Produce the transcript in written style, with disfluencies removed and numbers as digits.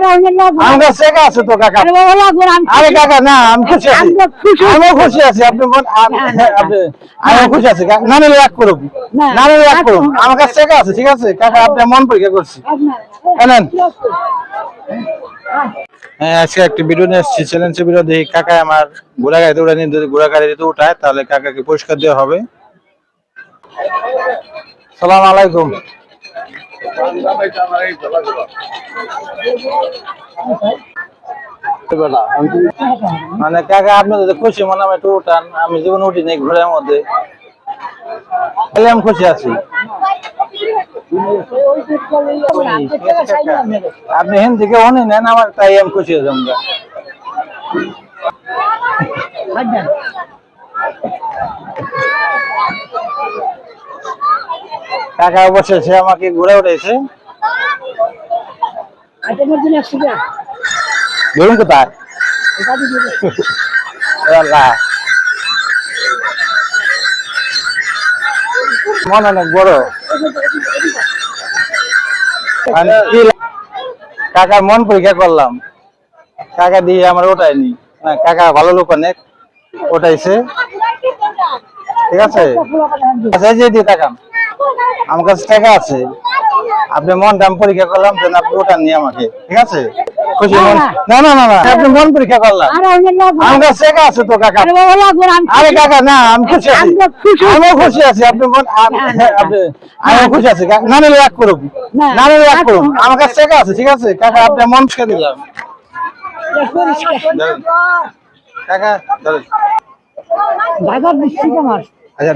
আমার কাছে টাকা আছে তো কাকা। আরে কাকা না, আমি খুশি আছি, আমিও খুশি আছি। আপনি আমিও খুশি আছি। না নিলে এক করুন, না নিলে এক করুন, আমার কাছে টাকা আছে, ঠিক আছে কাকা, আপনার মন পরীক্ষা করছি। নেন। হ্যাঁ, আজকে একটি ভিডিও নিয়ে এসেছি, চ্যালেঞ্জের ভিডিও। দেখি কাকা আমার ঘোড়া গাড়িতে উঠে নিয়ে, যদি ঘোড়া গাড়িতে উঠায় তাহলে কাকাকে পুরস্কার দেওয়া হবে। সালাম আলাইকুম। মানে কাকা আপনি যদি খুশি মনে হয় একটু উঠান, আমি জীবন উঠি নাই ঘোড়ার মধ্যে, তাহলে আমি খুশি আছি। আপনি হেন থেকে অনে নেন আমার, তাই আমি খুশি আছি। আমরা কাকা অবশেষে আমাকে ঘুরে উঠেছে। ধরুন কোথায় মন অনেক বড়। কাকার মন পরীক্ষা করলাম, কাকা দিয়ে আমার ওঠায়নি। কাকা ভালো লোক, অনেক ওঠাইছে, ঠিক আছে। আচ্ছা, এই যে দিয়ে তাকান, আমার কাছে টাকা আছে, আপনি মনটা আমি পরীক্ষা করলাম, যেন আপনি ওঠাননি আমাকে, ঠিক আছে। খুশি মন? না না না না, আপনি মন পরীক্ষা করলাম, আমার কাছে টাকা আছে তো কাকা। আরে কাকা না, আমি খুশি আছি, আমিও খুশি আছি। আপনি আমিও খুশি আছি। না নিলে এক করুন, না নিলে এক করুন, আমার কাছে টাকা আছে, ঠিক আছে কাকা, আপনার মন পরীক্ষা দিলাম কাকা। আচ্ছা,